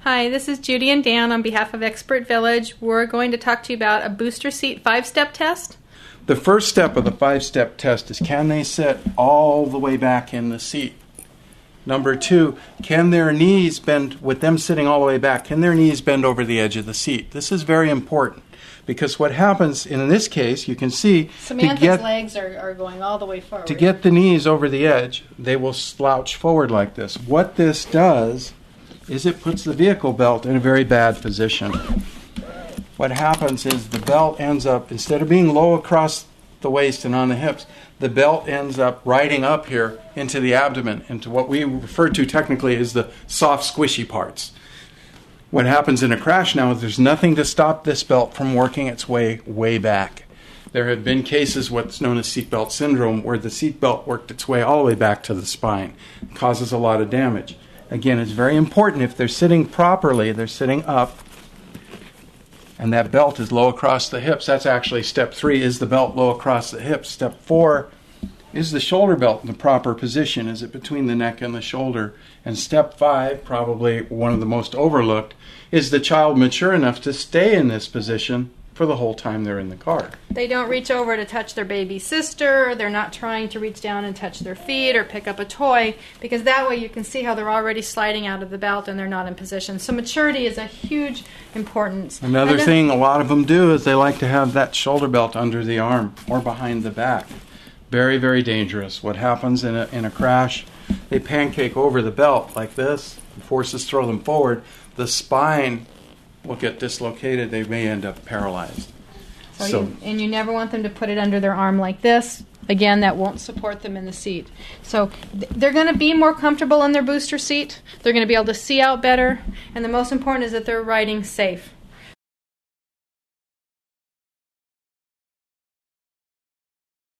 Hi, this is Judy and Dan on behalf of Expert Village. We're going to talk to you about a booster seat 5-step test. The first step of the 5-step test is, can they sit all the way back in the seat? Number 2, can their knees bend, with them sitting all the way back, can their knees bend over the edge of the seat? This is very important because what happens in this case, you can see, Samantha's legs are going all the way forward. To get the knees over the edge, they will slouch forward like this. What this does is it puts the vehicle belt in a very bad position. What happens is the belt ends up, instead of being low across the waist and on the hips, the belt ends up riding up here into the abdomen, into what we refer to technically as the soft, squishy parts. What happens in a crash now is there's nothing to stop this belt from working its way back. There have been cases, what's known as seatbelt syndrome, where the seatbelt worked its way all the way back to the spine. It causes a lot of damage. Again, it's very important if they're sitting properly, they're sitting up, and that belt is low across the hips. That's actually step 3, is the belt low across the hips. Step 4, is the shoulder belt in the proper position? Is it between the neck and the shoulder? And step 5, probably one of the most overlooked, is the child mature enough to stay in this position for the whole time they're in the car? They don't reach over to touch their baby sister. They're not trying to reach down and touch their feet or pick up a toy, because that way you can see how they're already sliding out of the belt and they're not in position. So maturity is a huge importance. Another thing a lot of them do is they like to have that shoulder belt under the arm or behind the back. Very, very dangerous. What happens in a crash, they pancake over the belt like this. The forces throw them forward. The spine will get dislocated. They may end up paralyzed. And you never want them to put it under their arm like this. Again, that won't support them in the seat. So they're going to be more comfortable in their booster seat. They're going to be able to see out better. And the most important is that they're riding safe.